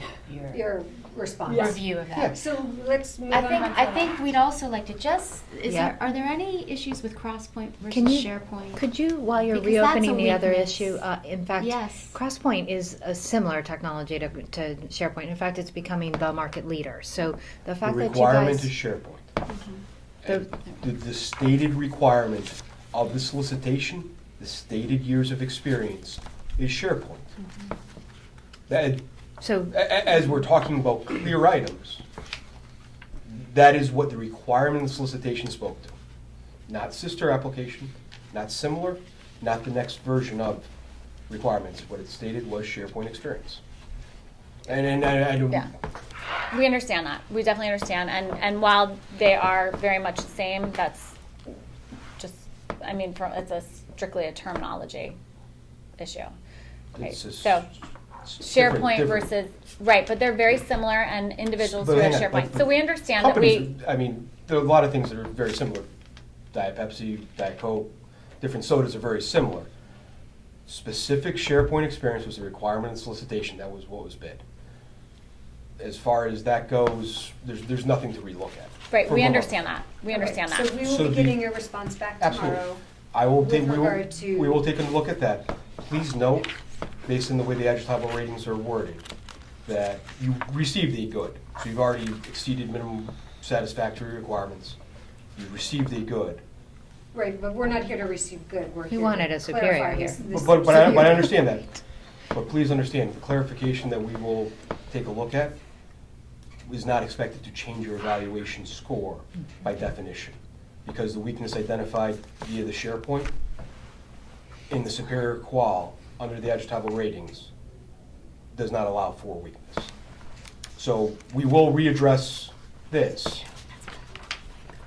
your response. review of that. So let's move on. I think we'd also like to just, Yeah. are there any issues with Crosspoint Can versus you, SharePoint? could you, while you're Because that's a reopening the other weakness. issue, in fact, Yes. Crosspoint is a similar technology to SharePoint. In fact, it's becoming the market leader. So the The fact that you requirement guys. is SharePoint. The- And the stated requirement of the solicitation, the stated years of experience, is SharePoint. That, So, as we're talking about clear items, that is what the requirement of the solicitation spoke to. Not sister application, not similar, not the next version of requirements. What it stated was SharePoint experience. And I don't. Yeah. We understand that. We definitely understand. And while they are very much the same, that's just, I mean, it's strictly a terminology issue. Right. It's just- So it's SharePoint different. versus, right, but they're very similar and individuals But who have hang on, SharePoint. but So we understand that companies, I mean, there are a lot of things that are very similar. Diet Pepsi, Diet Coke, different sodas are very similar. Specific SharePoint experience was a requirement in solicitation. That was what was bid. as far as that goes, there's nothing to relook at. Right, From we our- understand that. We understand Okay, that. So we So will be the- getting a response back Absolutely. tomorrow. I will with take, regard to- we will take a look at that. Please note, based on the way the adjectival ratings are worded, that you received a good. So you've already exceeded minimum satisfactory requirements. You've received a good. Right, but we're not here to receive good, we're We here to wanted a superior clarify here. this But I superior. understand that. But please understand, the clarification that we will take a look at is not expected to change your evaluation score by definition. Because the weakness identified via the SharePoint in the superior qual under the adjectival ratings does not allow for weakness. So we will readdress this.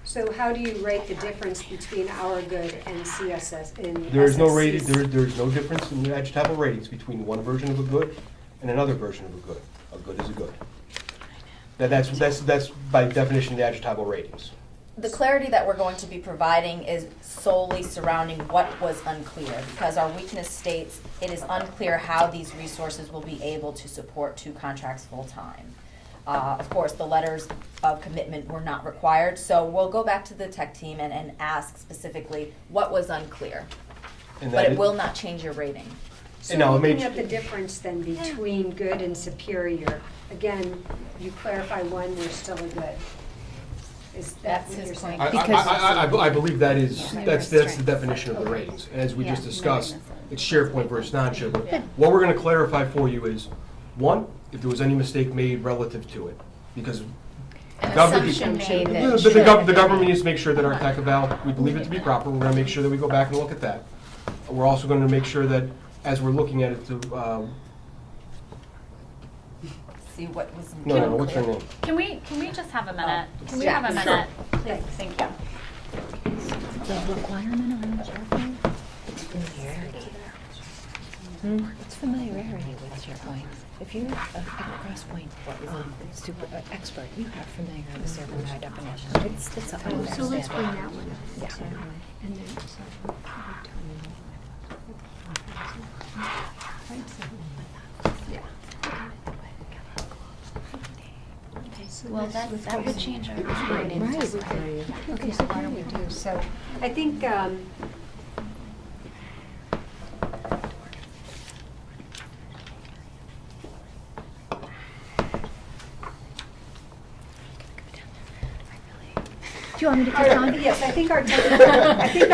So how do you rate the difference between our good and CSS in There is no rating, SSC's? there is no difference in the adjectival ratings between one version of a good and another version of a good. A good is a good. That's by definition the adjectival ratings. The clarity that we're going to be providing is solely surrounding what was unclear, because our weakness states it is unclear how these resources will be able to support 2 contracts full-time. Of course, the letters of commitment were not required, so we'll go back to the tech team and ask specifically what was unclear. And But that it is- will not change your rating. So No, it may looking at ch- the difference then between good and superior, again, you clarify one, we're still a good. Is that That's what his you're saying? point. I believe that is, Yeah. that's the definition of the ratings. And as we just Yeah. discussed, it's SharePoint versus non-SharePoint. What we're gonna clarify for you is, one, if there was any mistake made relative to it, because An government- assumption made the that gov- should the have government been needs to make sure that our tech eval, we believe it to be proper, we're gonna make sure that we go back and look at that. We're also gonna make sure that, as we're looking at it, to, See what was no, what's her name? Can we just have a minute? Can we Yeah, have a sure. minute? Please, thank you. The requirement around SharePoint, it's familiarity. It's familiarity with SharePoint. If you're a cross-point super expert, you have familiar with SharePoint by definition. It's a So let's bring that one up. Yeah. And then, Well, that would change our rating. Right. Okay, so why don't we do, so, I think, Do you want me to keep on? yes, I think our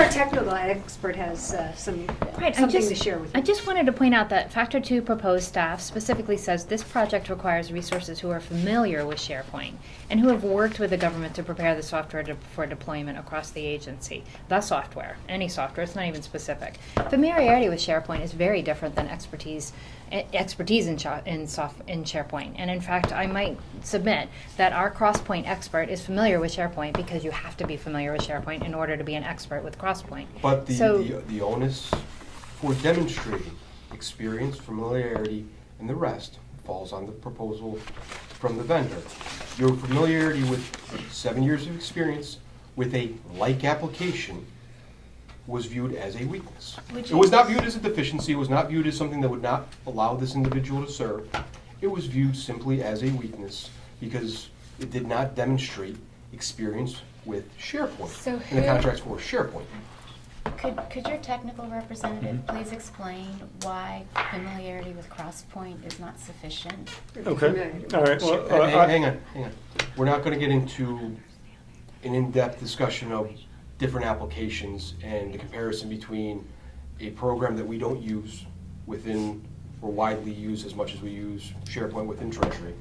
technical expert has something to share with I you. just wanted to point out that Factor 2 proposed staff specifically says this project requires resources who are familiar with SharePoint and who have worked with the government to prepare the software for deployment across the agency. The software, any software, it's not even specific. Familiarity with SharePoint is very different than expertise in SharePoint. And in fact, I might submit that our Crosspoint expert is familiar with SharePoint because you have to be familiar with SharePoint in order to be an expert with Crosspoint. But So- the onus for demonstrating experience, familiarity, and the rest falls on the proposal from the vendor. Your familiarity with 7 years of experience with a like application was viewed as a weakness. Which It was is- not viewed as a deficiency, it was not viewed as something that would not allow this individual to serve. It was viewed simply as a weakness because it did not demonstrate experience with SharePoint. So And the who- contract's for SharePoint. Could your technical representative please explain why familiarity with Crosspoint is not sufficient? Okay, all right, well, Hang on. We're not gonna get into an in-depth discussion of different applications and the comparison between a program that we don't use within, or widely use as much as we use SharePoint within Treasury.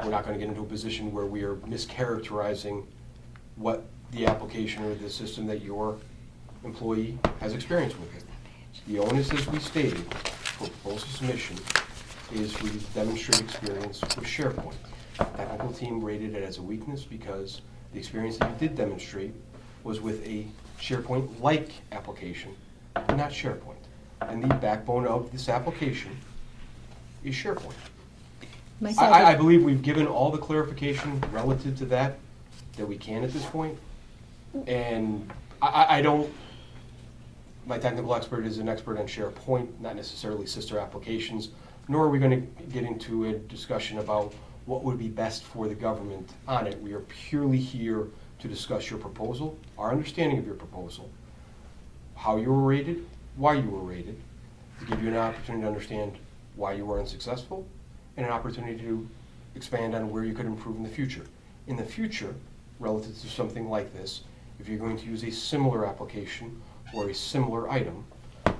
We're not gonna get into a position where we are mischaracterizing what the application or the system that your employee has experience with. The onus, as we stated, for proposal submission is for you to demonstrate experience with SharePoint. The technical team rated it as a weakness because the experience that you did demonstrate was with a SharePoint-like application, but not SharePoint. And the backbone of this application is SharePoint. I believe we've given all the clarification relative to that we can at this point. And I don't, my technical expert is an expert on SharePoint, not necessarily sister applications, nor are we going to get into a discussion about what would be best for the government on it. We are purely here to discuss your proposal, our understanding of your proposal, how you were rated, why you were rated, to give you an opportunity to understand why you were unsuccessful, and an opportunity to expand on where you could improve in the future. In the future, relative to something like this, if you're going to use a similar application or a similar item,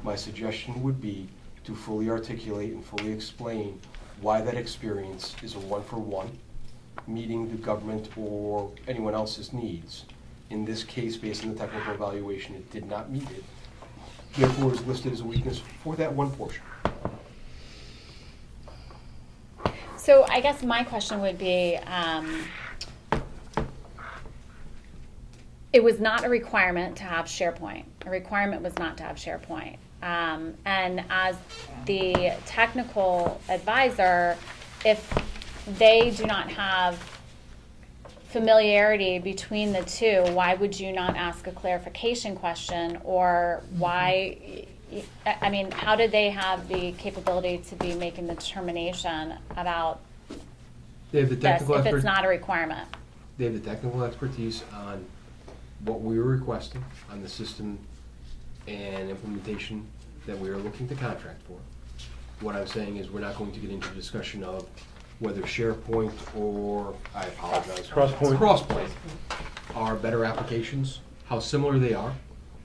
my suggestion would be to fully articulate and fully explain why that experience is a one-for-one, meeting the government or anyone else's needs. In this case, based on the technical evaluation, it did not meet it. Therefore, is listed as a weakness for that one portion. So I guess my question would be, it was not a requirement to have SharePoint. A requirement was not to have SharePoint. And as the technical advisor, if they do not have familiarity between the two, why would you not ask a clarification question? Or why, I mean, how did they have the capability to be making the determination about They have the this technical if it's expert- not a requirement? They have the technical expertise on what we were requesting, on the system and implementation that we are looking to contract for. What I'm saying is we're not going to get into a discussion of whether SharePoint or, I apologize. Crosspoint. Crosspoint are better applications, how similar they are,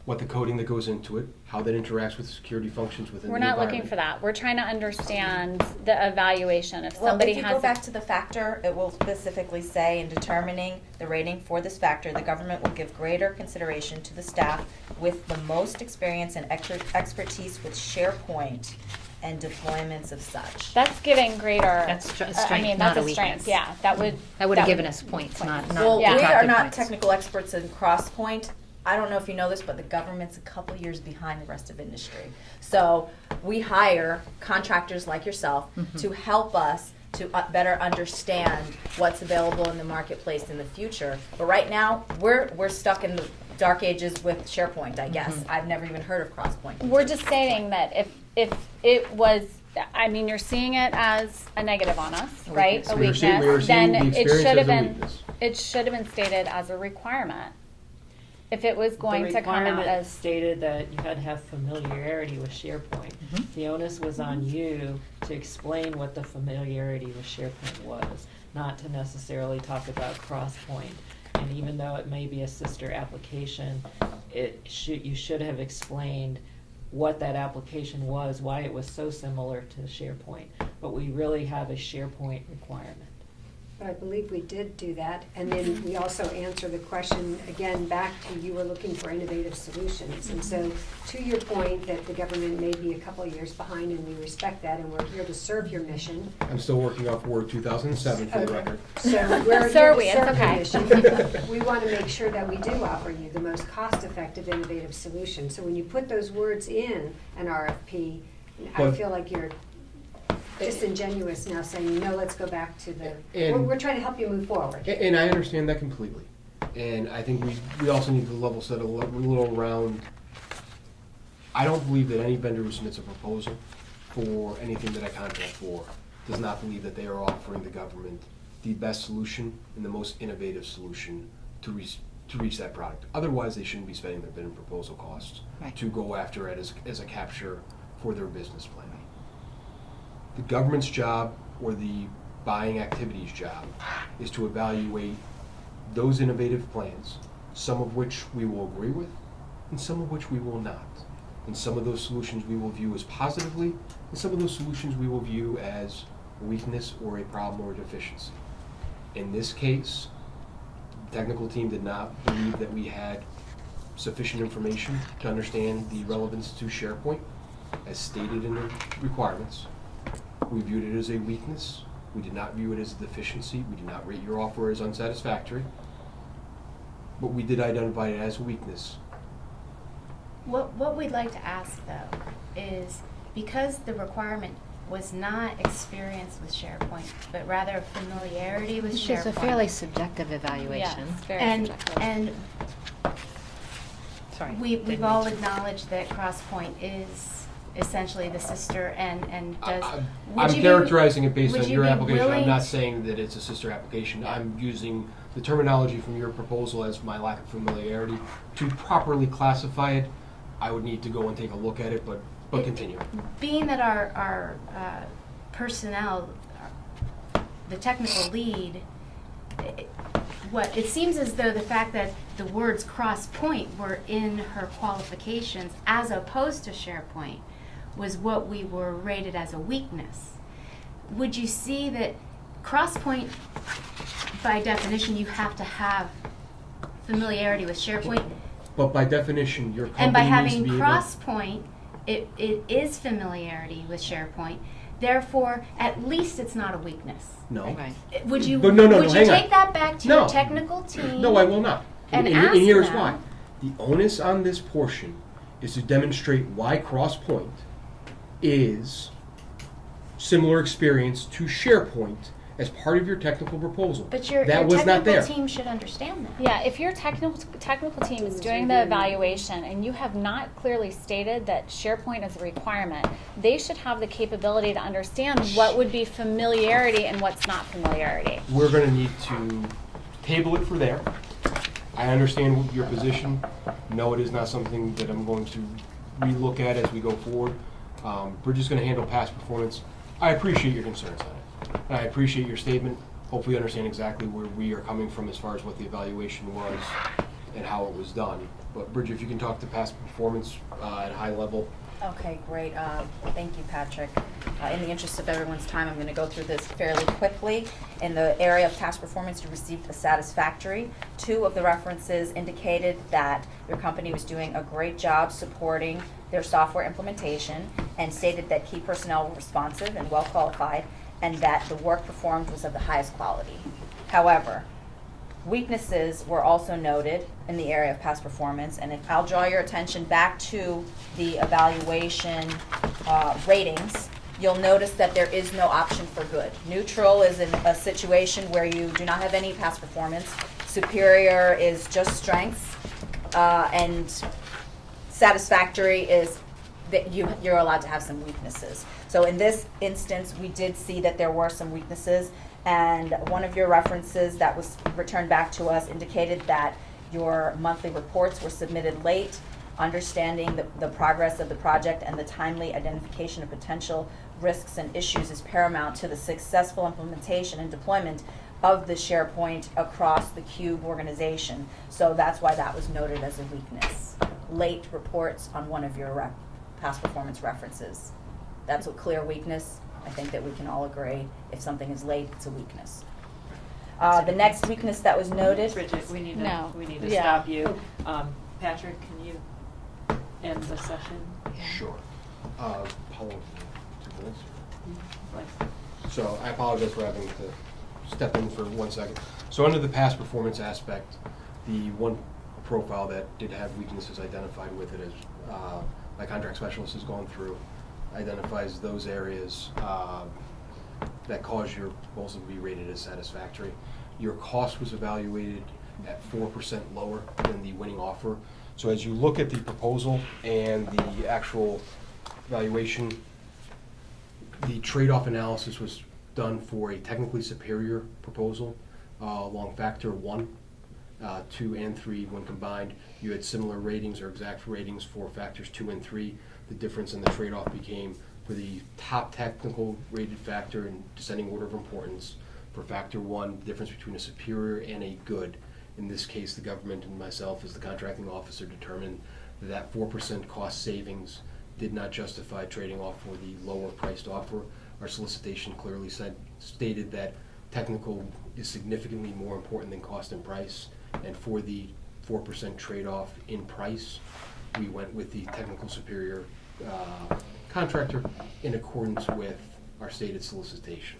what the coding that goes into it, how that interacts with security functions within the We're environment. not looking for that. We're trying to understand the evaluation. If Well, somebody if you has go a- back to the factor, it will specifically say in determining the rating for this factor, the government will give greater consideration to the staff with the most experience and expertise with SharePoint and deployments of such. That's giving greater. That's a I strength, mean, not that's a a strength. weakness. Yeah, that would. That would have given us points, not Well, Yeah. we are detracted not points. technical experts in Crosspoint. I don't know if you know this, but the government's a couple years behind the rest of industry. So we hire contractors like yourself to help us to better understand what's available in the marketplace in the future. But right now, we're stuck in the dark ages with SharePoint, I guess. I've never even heard of Crosspoint. We're just saying that if it was, I mean, you're seeing it as a negative on us, right? A We are weakness. seeing- we are seeing Then the it experience should have as a been. weakness. It should have been stated as a requirement. If it was going The to come out requirement as. stated that you had to have familiarity with SharePoint. Mm-hmm. The onus was on you to explain what the familiarity with SharePoint was, not to necessarily talk about Crosspoint. And even though it may be a sister application, you should have explained what that application was, why it was so similar to SharePoint. But we really have a SharePoint requirement. But I believe we did do that, and then we also answer the question, again, back to you were looking for innovative solutions. And so, to your point that the government may be a couple of years behind, and we respect that, and we're here to serve your mission. I'm still working off Word 2007 for the record. So we're So here are to we. It's serve your okay. mission. We want to make sure that we do offer you the most cost-effective, innovative solution. So when you put those words in an RFP, I But- feel like you're disingenuous now saying, no, let's go back to the, And- we're trying to help you move forward. And I understand that completely. And I think we also need to level set a little around, I don't believe that any vendor who submits a proposal for anything that I contract for does not believe that they are offering the government the best solution and the most innovative solution to reach that product. Otherwise, they shouldn't be spending their bid and proposal costs Right. to go after it as a capture for their business plan. The government's job, or the buying activity's job, is to evaluate those innovative plans, some of which we will agree with, and some of which we will not. And some of those solutions we will view as positively, and some of those solutions we will view as a weakness or a problem or a deficiency. In this case, the technical team did not believe that we had sufficient information to understand the relevance to SharePoint, as stated in the requirements. We viewed it as a weakness. We did not view it as a deficiency. We did not rate your offer as unsatisfactory. But we did identify it as a weakness. What we'd like to ask though is, because the requirement was not experience with SharePoint, but rather familiarity with Which SharePoint. is a fairly subjective evaluation. Yes, very And, subjective. and Sorry. we've all acknowledged that Crosspoint is essentially the sister and does. would I'm you be- characterizing it based would on you your be application. I'm willing not to- saying that it's a sister application. I'm using the terminology from your proposal as my lack of familiarity. To properly classify it, I would need to go and take a look at it, but continue. Being that our personnel, the technical lead, it seems as though the fact that the words cross-point were in her qualifications as opposed to SharePoint was what we were rated as a weakness. Would you see that cross-point, by definition, you have to have familiarity with SharePoint, But by definition, your and by company needs to having be able. cross-point, it is familiarity with SharePoint. Therefore, at least it's not a weakness. No. Would you, But no, would you hang on. take that back to No. your technical team? No, I will not. And and ask here's them. why. The onus on this portion is to demonstrate why Crosspoint is similar experience to SharePoint as part of your technical proposal. But your that was not there. technical team should understand that. Yeah, if your technical team is doing the evaluation and you have not clearly stated that SharePoint is a requirement, they should have the capability to understand what would be familiarity and what's not familiarity. We're going to need to table it for there. I understand your position. No, it is not something that I'm going to relook at as we go forward. We're just going to handle past performance. I appreciate your concerns on it. And I appreciate your statement. Hopefully you understand exactly where we are coming from as far as what the evaluation was and how it was done. But Bridget, if you can talk to past performance at a high level. Okay, great. Thank you, Patrick. In the interest of everyone's time, I'm going to go through this fairly quickly. In the area of past performance, you received a satisfactory. 2 of the references indicated that your company was doing a great job supporting their software implementation and stated that key personnel were responsive and well qualified and that the work performed was of the highest quality. However, weaknesses were also noted in the area of past performance, and if I'll draw your attention back to the evaluation ratings, you'll notice that there is no option for good. Neutral is in a situation where you do not have any past performance. Superior is just strengths, and satisfactory is that you're allowed to have some weaknesses. So in this instance, we did see that there were some weaknesses, and one of your references that was returned back to us indicated that your monthly reports were submitted late. Understanding the progress of the project and the timely identification of potential risks and issues is paramount to the successful implementation and deployment of the SharePoint across the CUBE organization. So that's why that was noted as a weakness. Late reports on one of your past performance references. That's a clear weakness. I think that we can all agree if something is late, it's a weakness. The next weakness that was noted. Bridget, we need to, No. stop you. Patrick, can you end the session? Sure. Paulo, 2 minutes. Like, So I apologize for having to step in for 1 second. So under the past performance aspect, the one profile that did have weaknesses identified with it is my contract specialist has gone through, identifies those areas that cause your proposal to be rated as satisfactory. Your cost was evaluated at 4% lower than the winning offer. So as you look at the proposal and the actual valuation, the trade-off analysis was done for a technically superior proposal along factor 1, 2, and 3 when combined. You had similar ratings or exact ratings for factors 2 and 3. The difference in the trade-off became for the top technical rated factor in descending order of importance. For factor 1, the difference between a superior and a good. In this case, the government and myself as the contracting officer determined that 4% cost savings did not justify trading off for the lower priced offer. Our solicitation clearly stated that technical is significantly more important than cost and price, and for the 4% trade-off in price, we went with the technical superior contractor in accordance with our stated solicitation.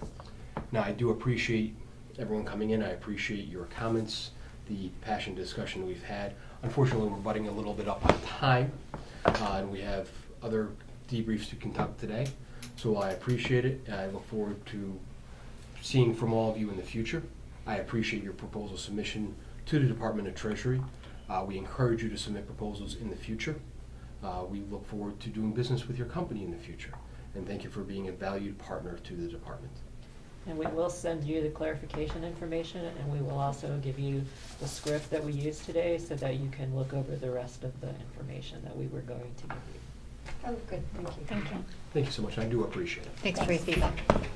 Now, I do appreciate everyone coming in. I appreciate your comments, the passionate discussion we've had. Unfortunately, we're butting a little bit up on time, and we have other debriefs to conduct today. So I appreciate it, and I look forward to seeing from all of you in the future. I appreciate your proposal submission to the Department of Treasury. We encourage you to submit proposals in the future. We look forward to doing business with your company in the future. And thank you for being a valued partner to the department. And we will send you the clarification information, and we will also give you the script that we used today so that you can look over the rest of the information that we were going to give you. Oh, good, thank you. Thank you. Thank you so much. I do appreciate it. Thanks for your feedback.